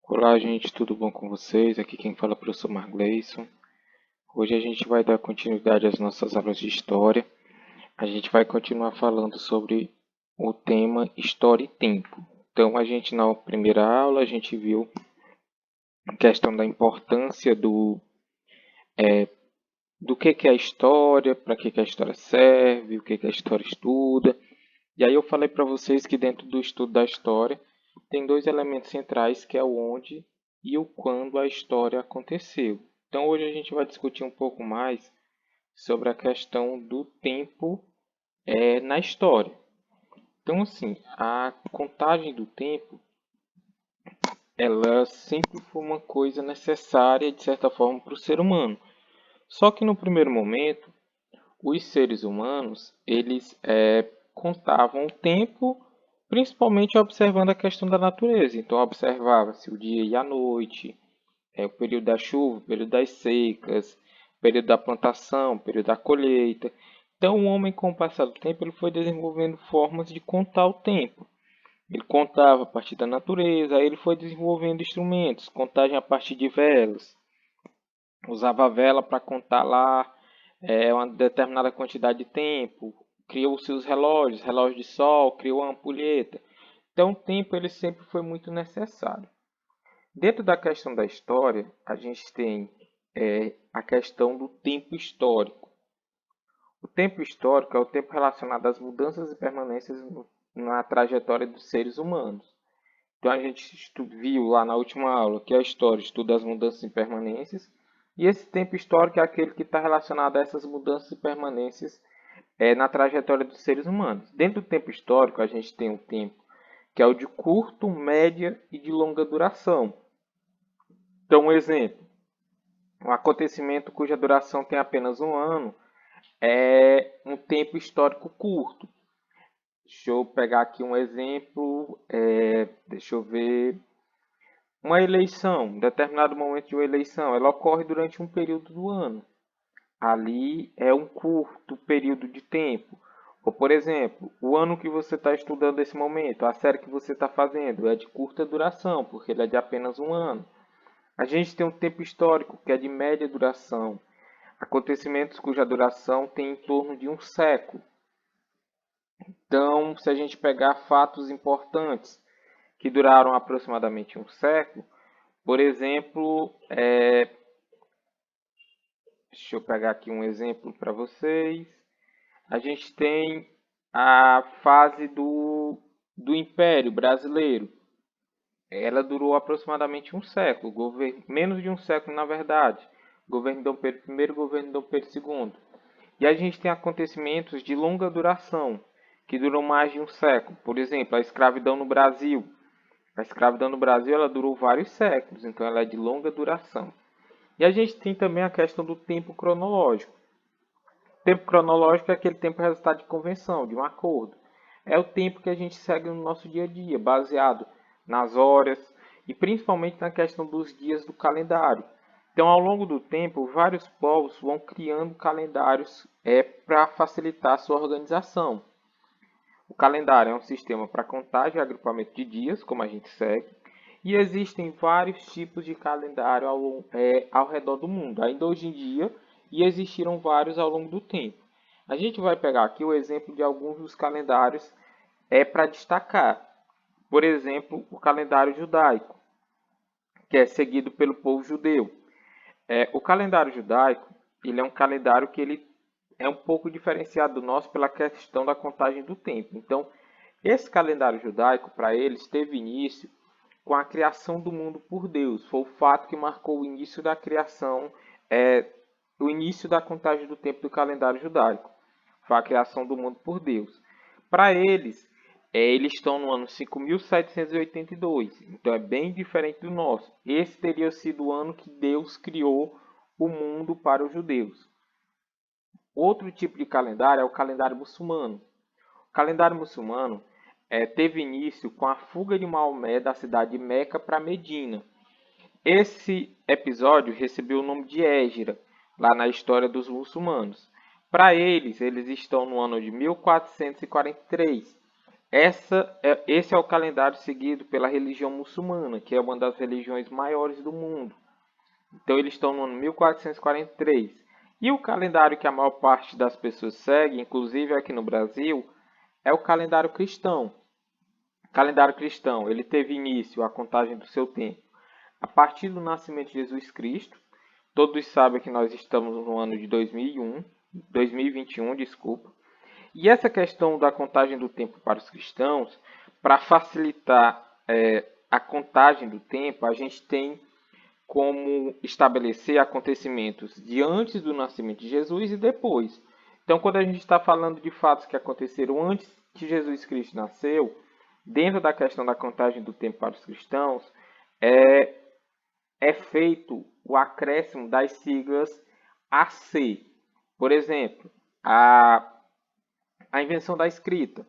Olá, gente, tudo bom com vocês? Aqui quem fala é o professor Margleison. Hoje a gente vai dar continuidade às nossas aulas de história. A gente vai continuar falando sobre o tema História e Tempo. Então, na primeira aula, a gente viu a questão da importância do que é a história, para que a história serve, o que a história estuda. E aí eu falei para vocês que dentro do estudo da história tem dois elementos centrais, que é o onde e o quando a história aconteceu. Então hoje a gente vai discutir um pouco mais sobre a questão do tempo na história. Então assim, a contagem do tempo, ela sempre foi uma coisa necessária de certa forma para o ser humano. Só que no primeiro momento, os seres humanos, eles contavam o tempo principalmente observando a questão da natureza. Então observava-se o dia e a noite, o período da chuva, o período das secas, o período da plantação, o período da colheita. Então o homem, com o passar do tempo, ele foi desenvolvendo formas de contar o tempo. Ele contava a partir da natureza, aí ele foi desenvolvendo instrumentos, contagem a partir de velas. Usava a vela para contar lá uma determinada quantidade de tempo. Criou seus relógios, relógio de sol, criou a ampulheta. Então o tempo ele sempre foi muito necessário. Dentro da questão da história, a gente tem a questão do tempo histórico. O tempo histórico é o tempo relacionado às mudanças e permanências na trajetória dos seres humanos. Então a gente viu lá na última aula que a história estuda as mudanças e permanências, e esse tempo histórico é aquele que está relacionado a essas mudanças e permanências na trajetória dos seres humanos. Dentro do tempo histórico, a gente tem um tempo que é o de curto, média e de longa duração. Então, um exemplo, um acontecimento cuja duração tem apenas um ano é um tempo histórico curto. Deixa eu pegar aqui um exemplo, deixa eu ver. Uma eleição, um determinado momento de uma eleição, ela ocorre durante um período do ano. Ali é um curto período de tempo. Ou, por exemplo, o ano que você está estudando nesse momento, a série que você está fazendo, é de curta duração, porque ele é de apenas um ano. A gente tem um tempo histórico, que é de média duração. Acontecimentos cuja duração tem em torno de um século. Então, se a gente pegar fatos importantes que duraram aproximadamente um século, por exemplo, deixa eu pegar aqui um exemplo para vocês. A gente tem a fase do Império Brasileiro. Ela durou aproximadamente um século, menos de um século na verdade. Governo Dom Pedro I, governo Dom Pedro II. E a gente tem acontecimentos de longa duração, que duram mais de um século. Por exemplo, a escravidão no Brasil. A escravidão no Brasil ela durou vários séculos, então ela é de longa duração. E a gente tem também a questão do tempo cronológico. O tempo cronológico é aquele tempo resultado de convenção, de um acordo. É o tempo que a gente segue no nosso dia a dia, baseado nas horas e principalmente na questão dos dias do calendário. Então, ao longo do tempo, vários povos vão criando calendários para facilitar a sua organização. O calendário é um sistema para contagem e agrupamento de dias, como a gente segue, e existem vários tipos de calendário ao redor do mundo, ainda hoje em dia, e existiram vários ao longo do tempo. A gente vai pegar aqui o exemplo de alguns dos calendários para destacar. Por exemplo, o calendário judaico, que é seguido pelo povo judeu. O calendário judaico ele é um calendário que ele é um pouco diferenciado do nosso pela questão da contagem do tempo. Então, esse calendário judaico, para eles, teve início com a criação do mundo por Deus. Foi o fato que marcou o início da criação, o início da contagem do tempo do calendário judaico. Foi a criação do mundo por Deus. Para eles, eles estão no ano 5.782. Então é bem diferente do nosso. Esse teria sido o ano que Deus criou o mundo para os judeus. Outro tipo de calendário é o calendário muçulmano. O calendário muçulmano teve início com a fuga de Maomé da cidade de Meca para Medina. Esse episódio recebeu o nome de Égira, lá na história dos muçulmanos. Para eles, eles estão no ano de 1443. Esse é o calendário seguido pela religião muçulmana, que é uma das religiões maiores do mundo. Então eles estão no ano 1443. E o calendário que a maior parte das pessoas segue, inclusive aqui no Brasil, é o calendário cristão. O calendário cristão, ele teve início a contagem do seu tempo a partir do nascimento de Jesus Cristo. Todos sabem que nós estamos no ano de 2021, desculpa. E essa questão da contagem do tempo para os cristãos, para facilitar a contagem do tempo, a gente tem como estabelecer acontecimentos de antes do nascimento de Jesus e depois. Então, quando a gente está falando de fatos que aconteceram antes que Jesus Cristo nasceu, dentro da questão da contagem do tempo para os cristãos, é feito o acréscimo das siglas AC. Por exemplo, a invenção da escrita.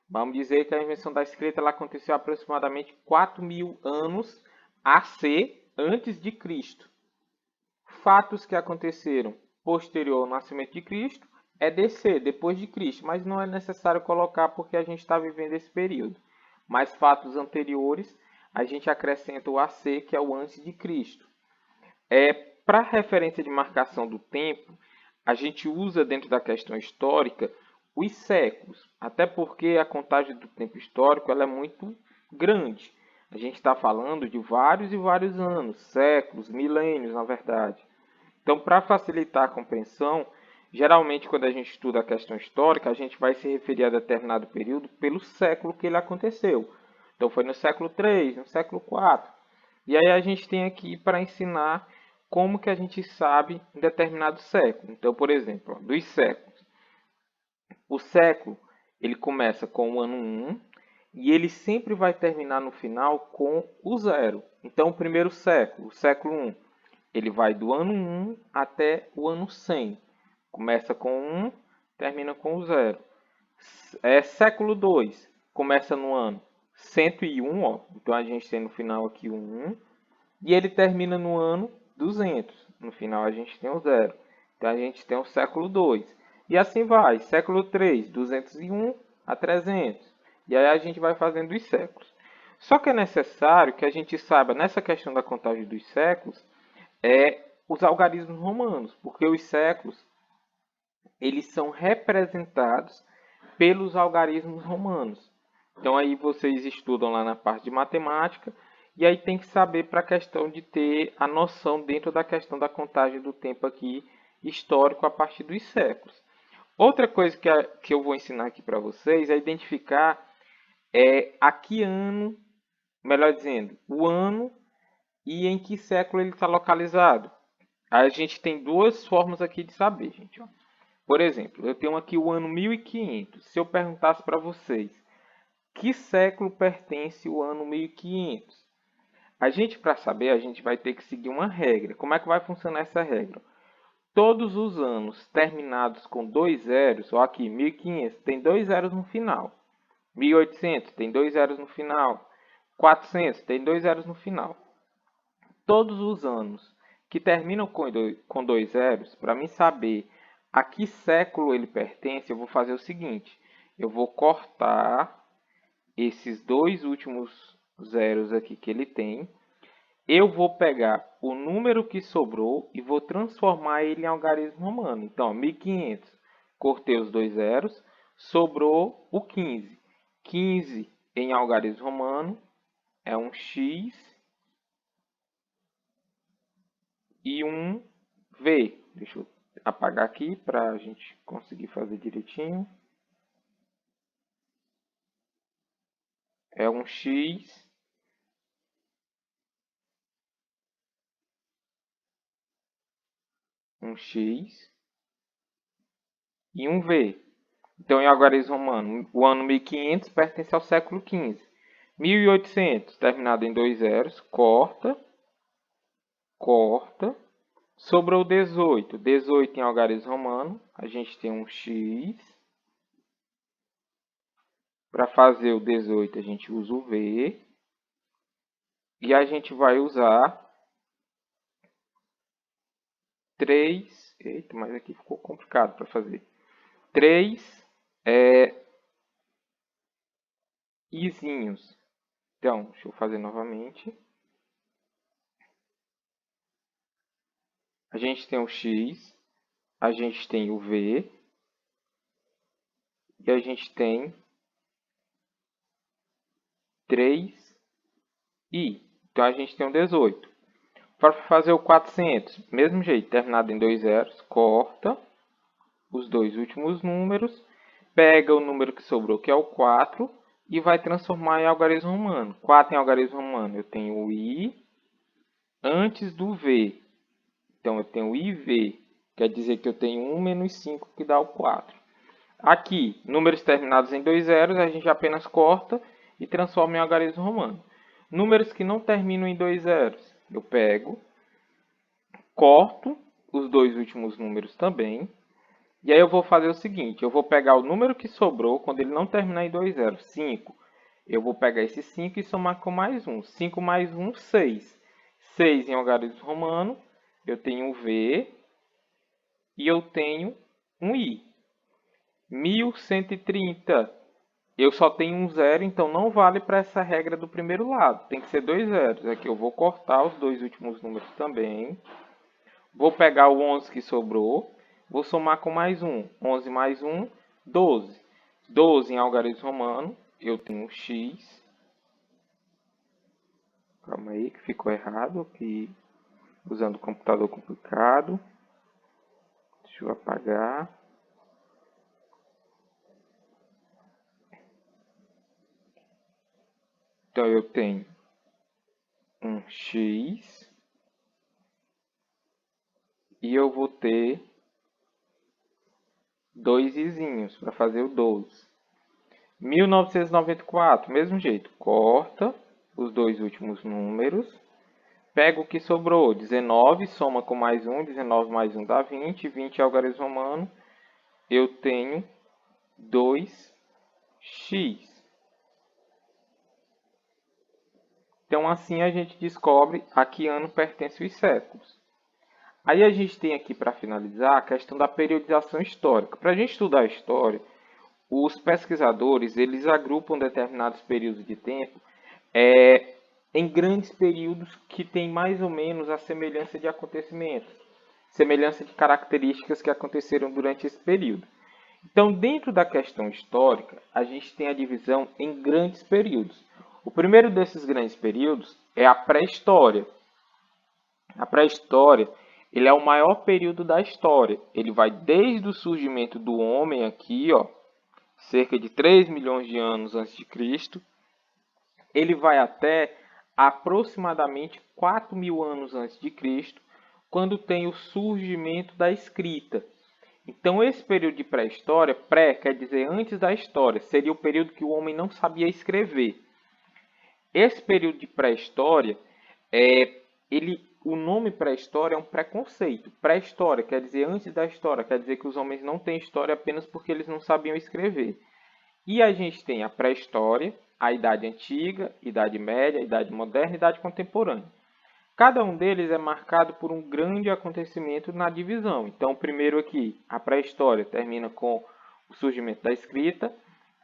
Vamos dizer que a invenção da escrita ela aconteceu aproximadamente 4.000 anos AC antes de Cristo. Fatos que aconteceram posterior ao nascimento de Cristo é DC, depois de Cristo, mas não é necessário colocar porque a gente está vivendo esse período. Mas fatos anteriores, a gente acrescenta o AC, que é o antes de Cristo. Para referência de marcação do tempo, a gente usa dentro da questão histórica os séculos, até porque a contagem do tempo histórico ela é muito grande. A gente está falando de vários e vários anos, séculos, milênios, na verdade. Então, para facilitar a compreensão, geralmente quando a gente estuda a questão histórica, a gente vai se referir a determinado período pelo século que ele aconteceu. Então, foi no século 3, no século 4. E aí a gente tem aqui para ensinar como que a gente sabe em determinado século. Então, por exemplo, dos séculos. O século, ele começa com o ano 1 e ele sempre vai terminar no final com o 0. Então, o primeiro século, o século 1, ele vai do ano 1 até o ano 100. Começa com 1, termina com o 0. Século 2, começa no ano 101, ó. Então a gente tem no final aqui o 1. E ele termina no ano 200. No final a gente tem o 0. Então a gente tem o século 2. E assim vai. Século 3, 201 a 300. E aí a gente vai fazendo os séculos. Só que é necessário que a gente saiba, nessa questão da contagem dos séculos, os algarismos romanos. Porque os séculos, eles são representados pelos algarismos romanos. Então aí vocês estudam lá na parte de matemática e aí tem que saber para a questão de ter a noção dentro da questão da contagem do tempo aqui histórico a partir dos séculos. Outra coisa que eu vou ensinar aqui para vocês é identificar a que ano, melhor dizendo, o ano e em que século ele está localizado. A gente tem duas formas aqui de saber, gente. Ó. Por exemplo, eu tenho aqui o ano 1500. Se eu perguntasse para vocês, que século pertence o ano 1500? A gente, para saber, a gente vai ter que seguir uma regra. Como é que vai funcionar essa regra? Todos os anos terminados com 2 zeros, ó aqui, 1500 tem 2 zeros no final. 1800 tem 2 zeros no final. 400 tem 2 zeros no final. Todos os anos que terminam com 2 zeros, para mim saber a que século ele pertence, eu vou fazer o seguinte. Eu vou cortar esses dois últimos zeros aqui que ele tem. Eu vou pegar o número que sobrou e vou transformar ele em algarismo romano. Então, 1500, cortei os dois zeros, sobrou o 15. 15 em algarismo romano é um x e um v. Deixa eu apagar aqui para a gente conseguir fazer direitinho. É um x e um v. Então, em algarismo romano, o ano 1500 pertence ao século XV. 1800, terminado em 2 zeros, corta, corta. Sobrou 18. 18 em algarismo romano, a gente tem um x. Para fazer o 18, a gente usa o v. E a gente vai usar 3. Eita, mas aqui ficou complicado para fazer. 3 izinhos. Então, deixa eu fazer novamente. A gente tem o X, a gente tem o V e a gente tem 3i. Então, a gente tem o 18. Para fazer o 400, mesmo jeito, terminado em 2 zeros, corta os dois últimos números, pega o número que sobrou, que é o 4, e vai transformar em algarismo romano. 4 em algarismo romano, eu tenho o i antes do v. Então, eu tenho o IV, quer dizer que eu tenho 1 menos 5, que dá o 4. Aqui, números terminados em 2 zeros, a gente apenas corta e transforma em algarismo romano. Números que não terminam em 2 zeros, eu pego, corto os dois últimos números também. E aí eu vou fazer o seguinte, eu vou pegar o número que sobrou, quando ele não terminar em 2 zeros, 5. Eu vou pegar esse 5 e somar com mais 1. 5 mais 1, 6. 6 em algarismo romano, eu tenho um V e eu tenho um I. 1130, eu só tenho um zero, então não vale para essa regra do primeiro lado. Tem que ser 2 zeros. Aqui eu vou cortar os dois últimos números também. Vou pegar o 11 que sobrou. Vou somar com mais 1. 11 mais 1, 12. 12 em algarismo romano, eu tenho x. Calma aí que ficou errado aqui. Usando o computador complicado. Deixa eu apagar. Então eu tenho um x. E eu vou ter dois izinhos para fazer o 12. 1994, mesmo jeito. Corta os dois últimos números. Pega o que sobrou. 19, soma com mais 1. 19 mais 1 dá 20. 20 é algarismo romano. Eu tenho 2x. Então, assim a gente descobre a que ano pertencem os séculos. Aí a gente tem aqui, para finalizar, a questão da periodização histórica. Para a gente estudar a história, os pesquisadores eles agrupam determinados períodos de tempo em grandes períodos que têm mais ou menos a semelhança de acontecimentos, semelhança de características que aconteceram durante esse período. Então, dentro da questão histórica, a gente tem a divisão em grandes períodos. O primeiro desses grandes períodos é a pré-história. A pré-história, ele é o maior período da história. Ele vai desde o surgimento do homem aqui, ó, cerca de 3 milhões de anos antes de Cristo. Ele vai até aproximadamente 4.000 anos antes de Cristo, quando tem o surgimento da escrita. Então, esse período de pré-história, pré quer dizer antes da história, seria o período que o homem não sabia escrever. Esse período de pré-história, o nome pré-história é um preconceito. Pré-história quer dizer antes da história, quer dizer que os homens não têm história apenas porque eles não sabiam escrever. E a gente tem a pré-história, a Idade Antiga, Idade Média, Idade Moderna e Idade Contemporânea. Cada um deles é marcado por um grande acontecimento na divisão. Então, primeiro aqui, a pré-história termina com o surgimento da escrita.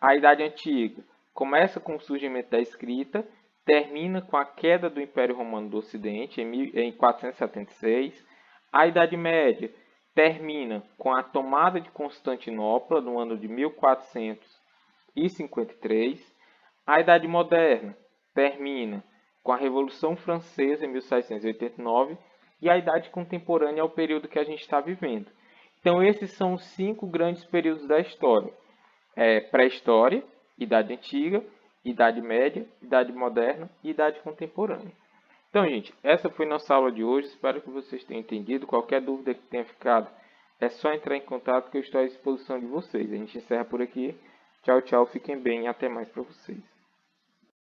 A Idade Antiga começa com o surgimento da escrita, termina com a queda do Império Romano do Ocidente, em 476. A Idade Média termina com a tomada de Constantinopla, no ano de 1453. A Idade Moderna termina com a Revolução Francesa, em 1789, e a Idade Contemporânea é o período que a gente está vivendo. Então, esses são os 5 grandes períodos da história. Pré-história, Idade Antiga, Idade Média, Idade Moderna e Idade Contemporânea. Então, gente, essa foi nossa aula de hoje. Espero que vocês tenham entendido. Qualquer dúvida que tenha ficado, é só entrar em contato que eu estou à disposição de vocês. A gente encerra por aqui. Tchau, tchau. Fiquem bem e até mais para vocês.